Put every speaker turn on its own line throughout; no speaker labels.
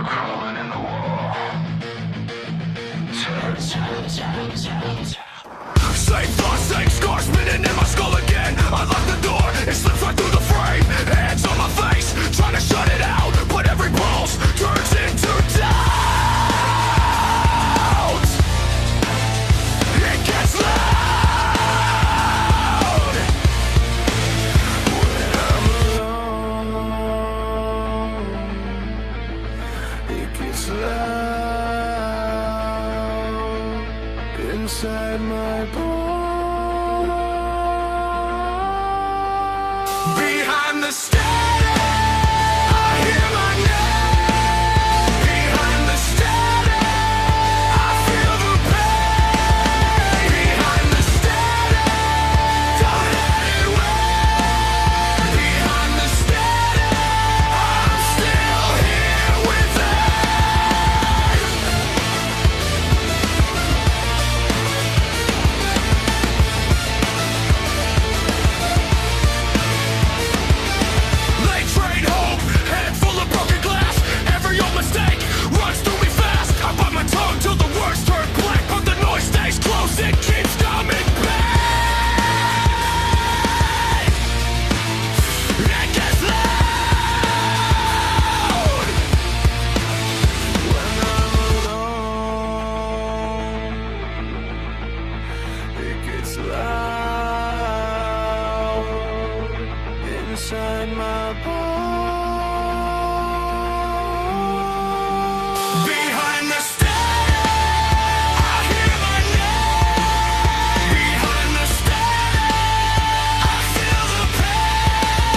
crawling in the wall. Same thoughts, same scars spinning in my skull again. I lock the door, it slips right through the frame. Hands on my face, trying to shut it out, but every pulse turns into doubt. It gets loud when I'm alone. It gets loud inside my bones. Behind the static, I hear my name. Behind the static, I feel the pain. Behind the static, don't let it win. Behind the static, I'm still here with it. They trade hope, head full of broken glass. Every old mistake runs through me fast. I bite my tongue till the words turn black, but the noise stays close, it keeps coming back. It gets loud when I'm alone. It gets loud inside my bones. Behind the static, I hear my name. Behind the static, I feel the pain.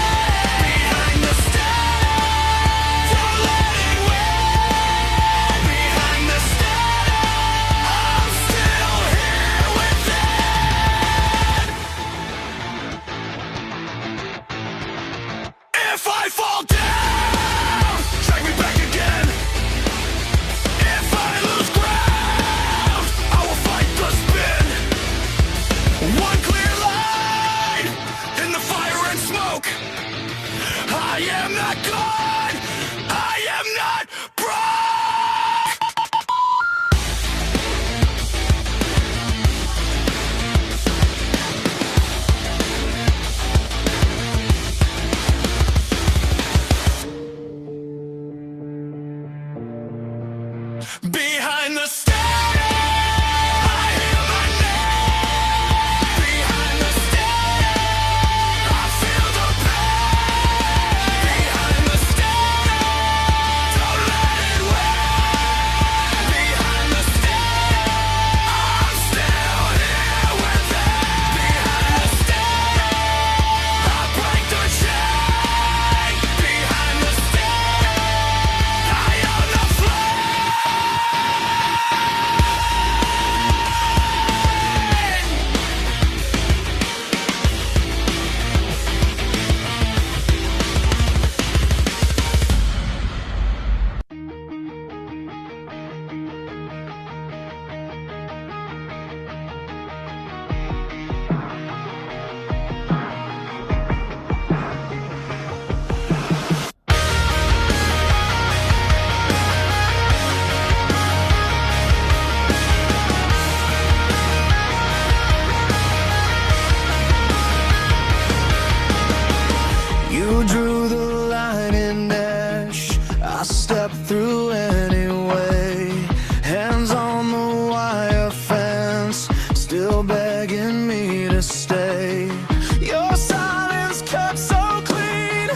Behind the static, don't let it win. Behind the static, I'm still here with it. If I fall down, drag me back again. If I lose ground, I will fight the spin. One clear line in the fire and smoke. I am not God, I am not broke. Behind the static, I hear my name. Behind the static, I feel the pain. Behind the static, don't let it win. Behind the static, I'm still here with it. Behind the static, I break the chain. Behind the static, I am the flame. You drew the line in ash, I stepped through anyway. Hands on the wire fence, still begging me to stay. Your silence cut so clean,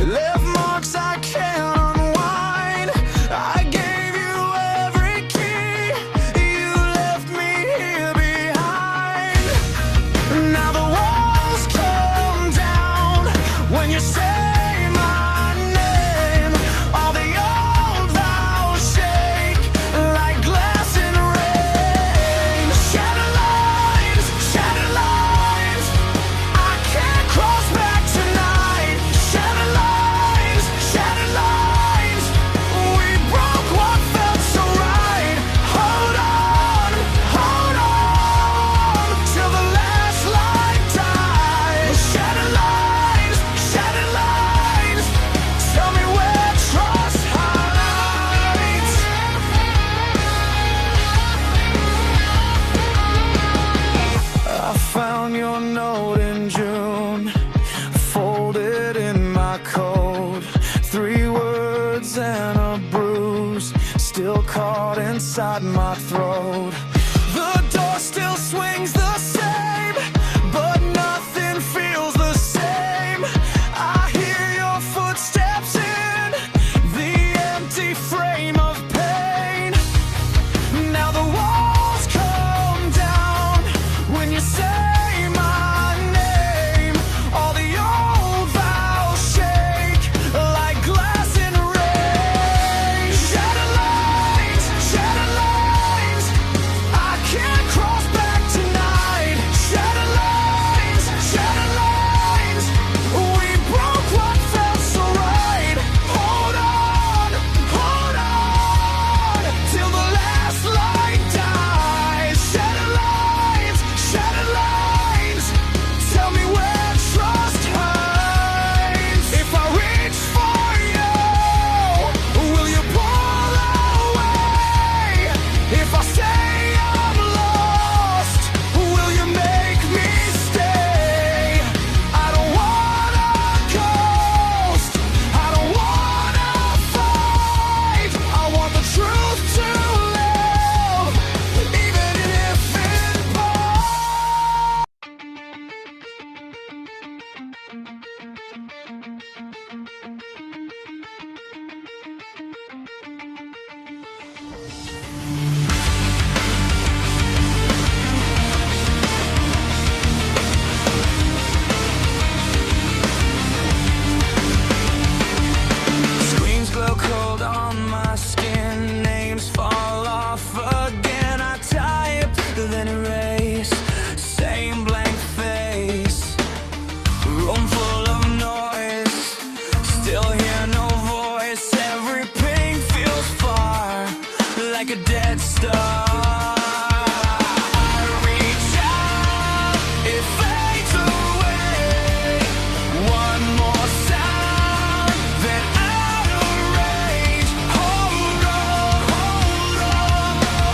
left marks I can't unwind. I gave you every key, you left me here behind. Now the walls come down when you say my name. All the old vows shake like glass in rain. Shattered lines, I can't cross back tonight. Shattered lines, we broke what felt so right. Hold on, till the last light dies. Shattered lines, caught inside my throat. The door still swings the same, but nothing feels the same. I hear your footsteps in the empty frame of pain. Now the walls come down when you say my name. All the old vows shake like glass in rain. Shattered lines, I can't cross back tonight. Shattered lines, we broke what felt so right. Hold on, till the last light dies. Shattered lines, tell me where trust hides. If I reach for you, will you pull away? If I say I'm lost, will you make me stay? I don't wanna ghost, I don't wanna fight. I want the truth to live, even if it burns. Screens glow cold on my skin, names fall off again. I type, then erase, same blank face. Room full of noise, still hear no voice. Every ping feels far, like a dead star. I reach out, it fades away. One more sound, then out of rage. Hold on,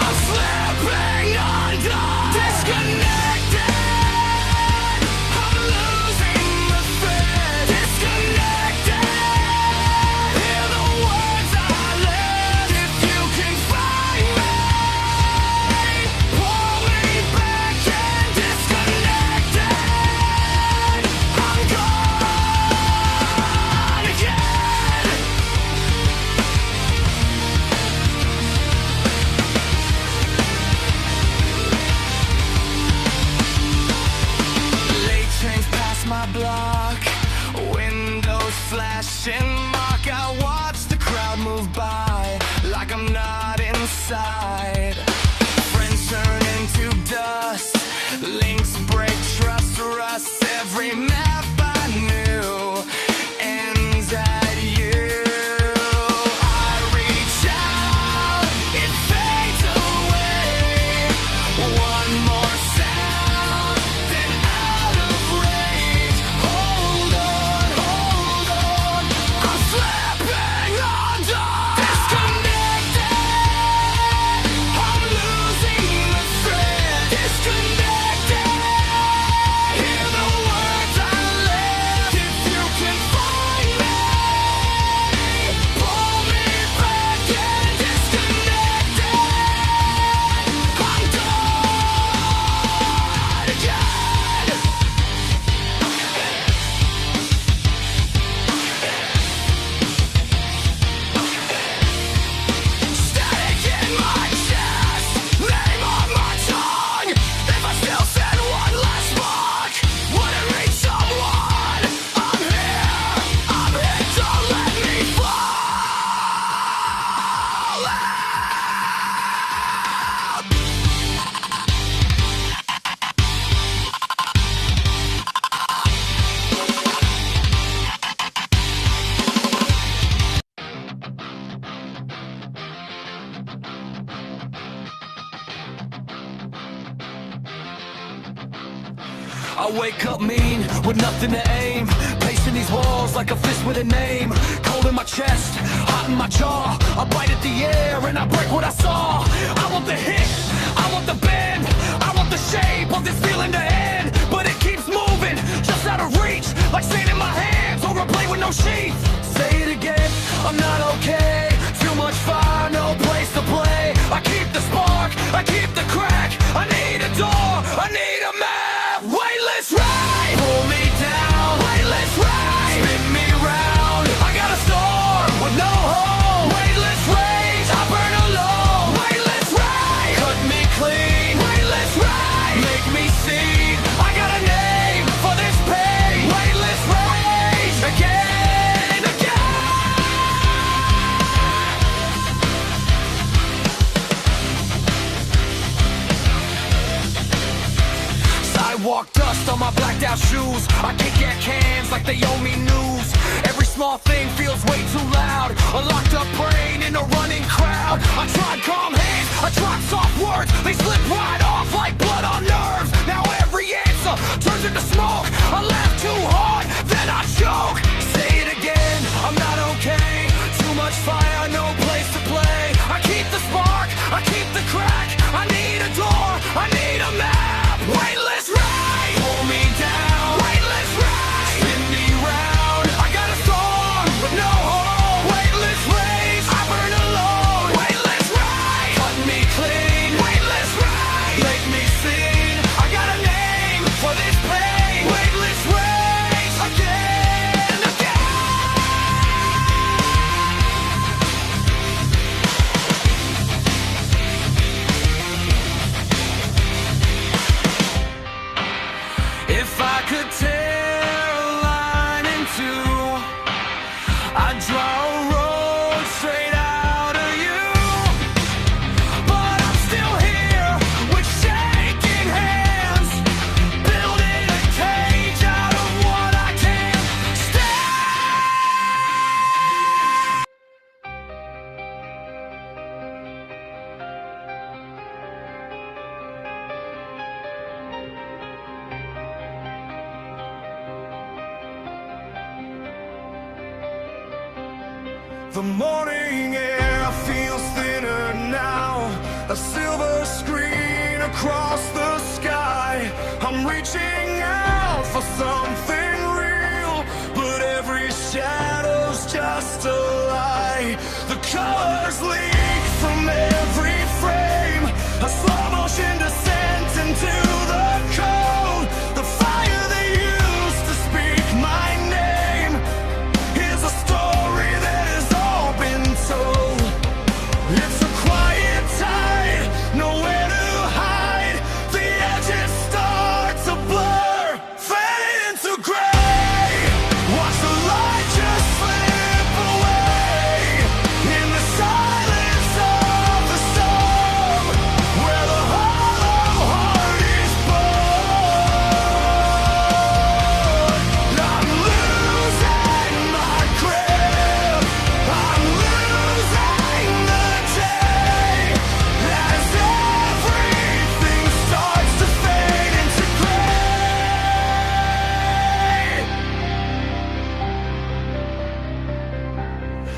I'm slipping under. Disconnected, I'm losing the thread. Disconnected, hear the words I left. If you can find me, pull me back in. Disconnected, I'm gone again. Late trains pass my block, windows flashing mark. I watch the crowd move by like I'm not inside. Friends turn into dust, links break, trust rusts. Every map I knew ends at you. I reach out, it fades away. One more sound, then out of range. Hold on, I'm slipping under. Disconnected, I'm losing the thread. Disconnected, hear the words I left. If you can find me, pull me back in. Disconnected, I'm gone again. Static in my chest, name on my tongue. If I still said one last spark, would it reach someone? I'm here, don't let me fall out. I wake up mean, with nothing to aim. Pacing these walls like a fist with a name. Cold in my chest, hot in my jaw. I bite at the air and I break what I saw. I want the hit, I want the bend, I want the shape of this feeling to end. But it keeps moving, just out of reach, like sand in my hands or a blade with no sheath. Say it again, I'm not okay. Too much fire, no place to play. I keep the crack. I need a door, I need a map. Weightless rage, pull me down. Weightless rage, spin me round. I got a storm with no home. Weightless rage, I burn alone. Weightless rage, cut me clean. Weightless rage, make me see. I got a name for this pain. Weightless rage, again and again. Sidewalk dust on my blacked out shoes. I kick at cans like they owe me news. Every small thing feels way too loud. A locked up brain in a running crowd. I tried calm hands, I tried soft words. They slip right off like blood on nerves. Now every answer turns into smoke. I laugh too hard, then I choke. Say it again, I'm not okay. Too much fire, no place to play. I keep the spark, I keep the crack. I need a door, I need a map. Weightless rage, pull me down. Weightless rage, spin me round. I got a storm, but no home. Weightless rage, I burn alone. Weightless rage, cut me clean. Weightless rage, make me sing. I got a name for this pain. Weightless rage, again and again. If I could tear a line in two, I'd draw a road straight out of you. But I'm still here with shaking hands, building a cage out of what I can't stand. The morning air feels thinner now. A silver screen across the sky. I'm reaching out for something real, but every shadow's just a lie. The colors leak from every frame. A slow motion descent into the cold. The fire they used to speak my name is a story that has all been told. It's a quiet tide, nowhere to hide. The edges start to blur, fade into gray. Watch the light just slip away in the silence of the storm, where the hollow heart is born. I'm losing my grip, I'm losing the day, as everything starts to fade into gray.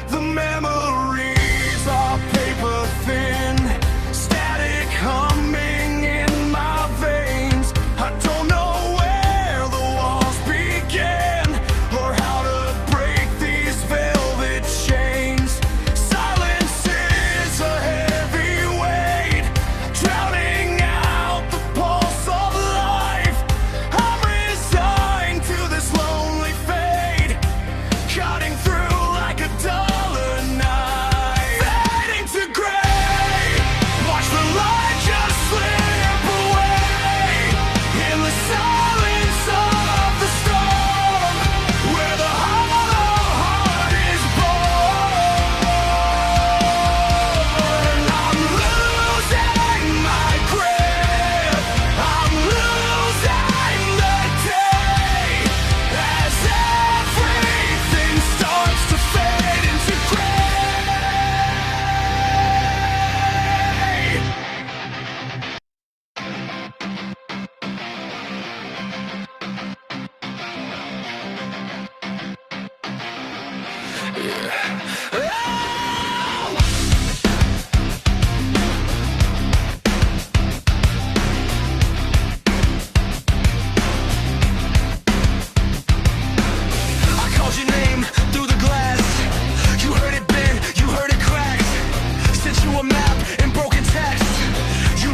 The memories are paper thin, static humming in my veins. I don't know where the walls begin, or how to break these velvet chains. Silence is a heavy weight, drowning out the pulse of life. I'm resigned to this lonely fate, cutting through like a duller knife, fading to gray. Watch the light just slip away in the silence of the storm, where the hollow heart is born. I'm losing my grip, I'm losing the day, as everything starts to fade into gray. I called your name through the glass. You heard it bend, you heard it crack. Sent you a map in broken text. You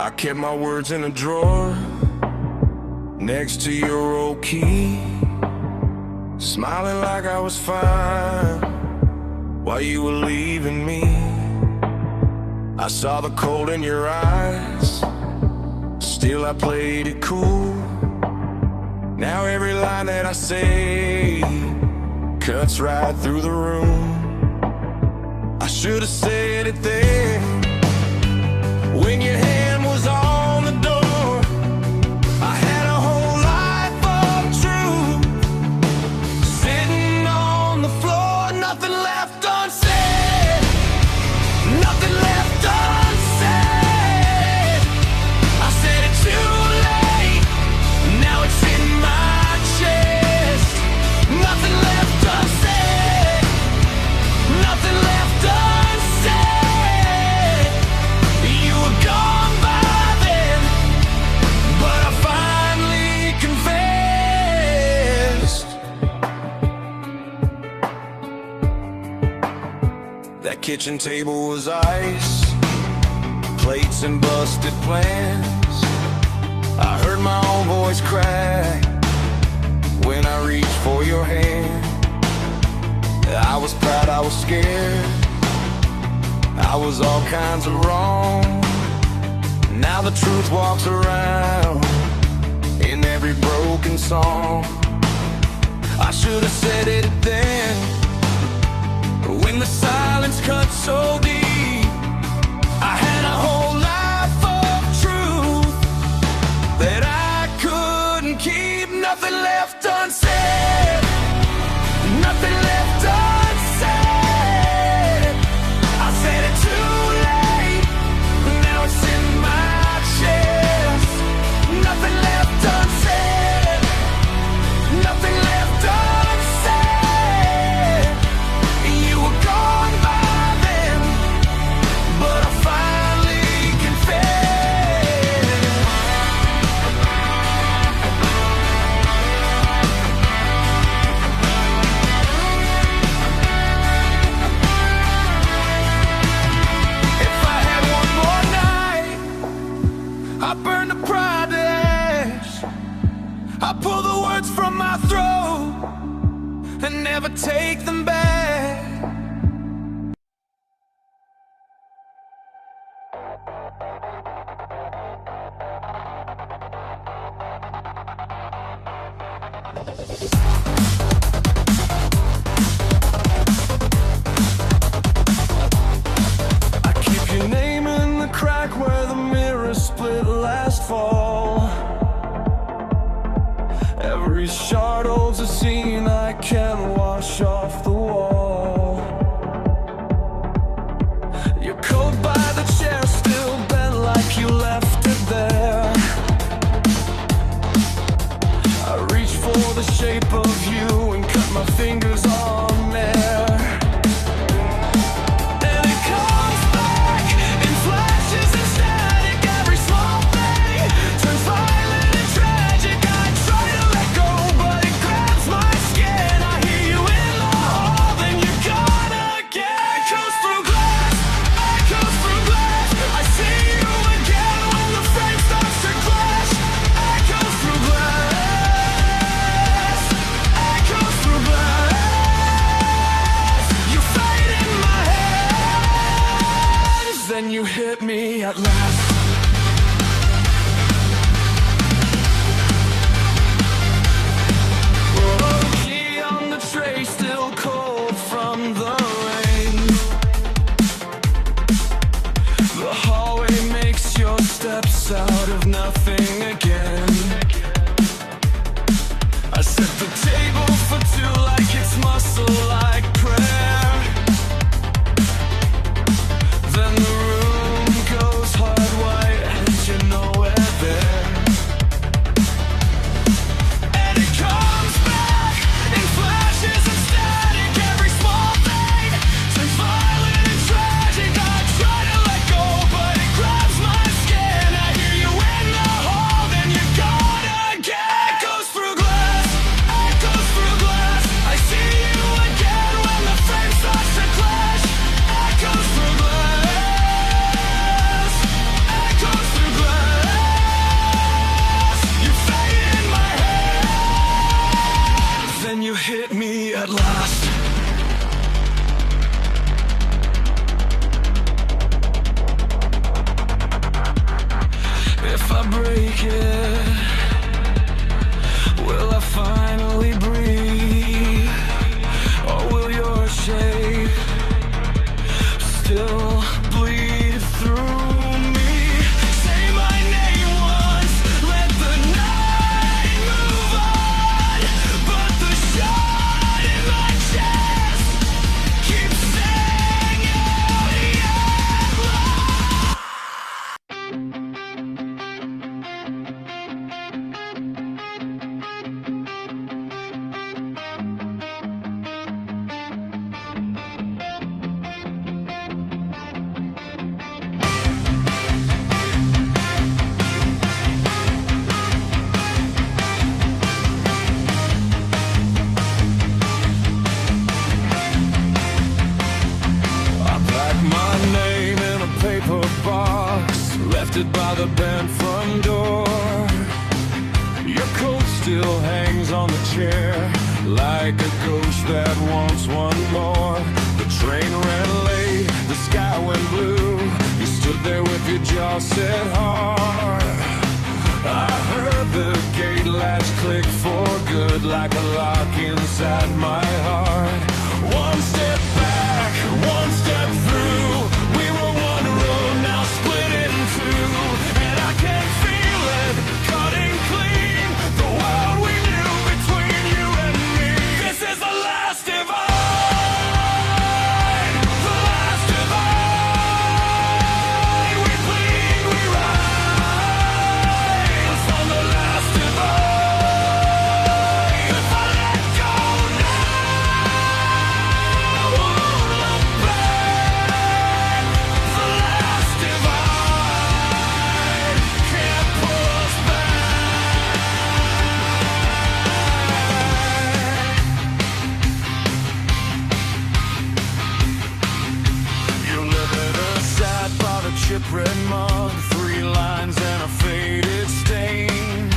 I kept my words in a drawer next to your old key, smiling like I was fine while you were leaving me. I saw the cold in your eyes, still I played it cool. Now every line that I say cuts right through the room. I should have said it then, when your hand was on the door. I had a whole life of truth sitting on the floor, nothing left unsaid, nothing left unsaid. I said it too late, now it's in my chest. Nothing left unsaid, nothing left unsaid. You were gone by then, but I finally confessed. That kitchen table was ice, plates and busted plans. I heard my own voice crack when I reached for your hand. I was proud, I was scared, I was all kinds of wrong. Now the truth walks around in every broken song. I should have said it then, when the silence cut so deep. I had a whole life of truth that I couldn't keep. Nothing left unsaid, nothing left unsaid. I said it too late, now it's in my chest. Nothing left unsaid, nothing left unsaid. You were gone by then, but I finally confessed. If I had one more night, I'd burn the pride to ash. I'd pull the words from my throat and never take them back. I keep your name in the crack where the mirror split last fall. Every shard holds a scene I can't wash off the wall. Your coat by the chair still bent like you left it there. I reach for the shape of you and cut my fingers on there. And it comes back in flashes and static. Every small thing turns violent and tragic. I try to let go, but it grabs my skin. I hear you in the hall, then you're gone again. Echoes through glass, echoes through glass. I see you again when the frame starts to clash. Echoes through glass, echoes through glass. You fade in my hands, then you hit me at last. Oh, key on the tray, still cold from the rain. The hallway makes your steps out of nothing again. I set the table for two like it's muscle, like prayer. Then the room goes hard white and you're nowhere there. And it comes back in flashes and static. Every small thing turns violent and tragic. I try to let go, but it grabs my skin. I hear you in the hall, then you're gone again. Echoes through glass, echoes I break it? Will I finally breathe? Or will your shape still bleed through me? Say my name once, let the night move on. But the shot in my chest keeps singing by the bent front door. Your coat still hangs on the chair like a ghost that wants one more. The train ran late, the sky went blue. You stood there with your jaw set hard. I heard the gate latch click for good like a lock inside my heart. One step back, one step through. We were one road, now split in two. And I can feel it cutting clean the world we knew between you and me. This is the last divide, the last divide. We bleed, we rise on the last divide. If I let go now, I won't look back. The last divide can't pull us back. You lifted aside by the chip-red mug, 3 lines and a faded stain.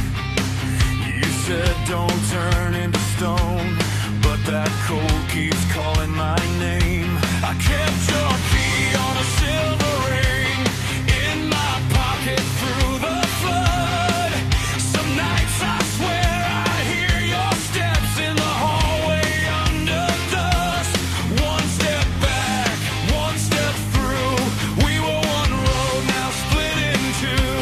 You said don't turn into stone, but that cold keeps calling my name. I kept your key on a silver ring in my pocket through the flood. Some nights I swear I hear your steps in the hallway under dust. One step back, one step through. We were one road, now split in two.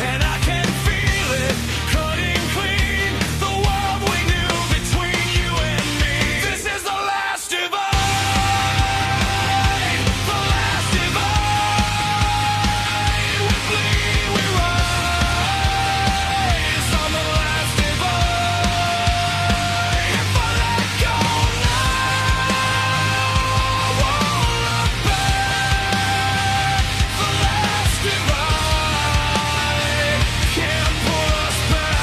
And I can feel it cutting clean the world we knew between you and me. This is the last divide, the last divide. We bleed, we rise on the last divide. If I let go now, I won't look back. The last divide can't pull us back.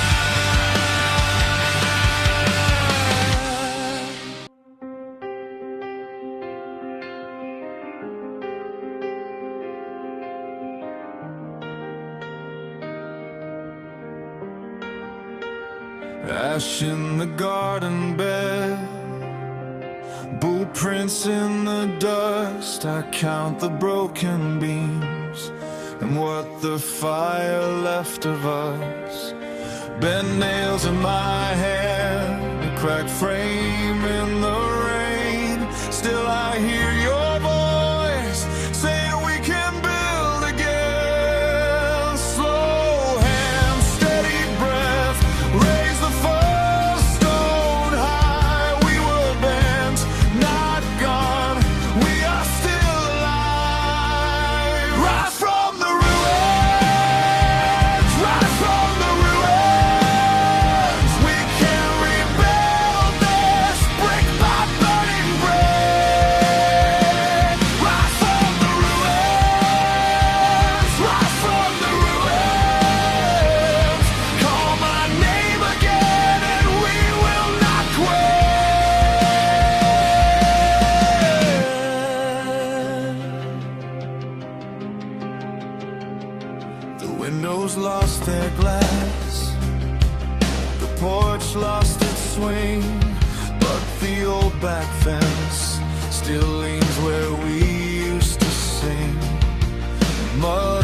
Ash in the garden bed, blueprints in the dust. I count the broken beams and what the fire left of us. Bent nails in my hand, a cracked frame in the rain. Still I hear your voice saying we can build again. Slow hand, steady breath, raise the first stone high. We were bent, not gone, we are still alive. Rise from the ruins, rise from the ruins. We can rebuild this brick by burning brick. Rise from the ruins, rise from the ruins. Call my name again and we will not quit. The windows lost their glass, the porch lost its swing, but the old back fence still leans where we used to sing. Mud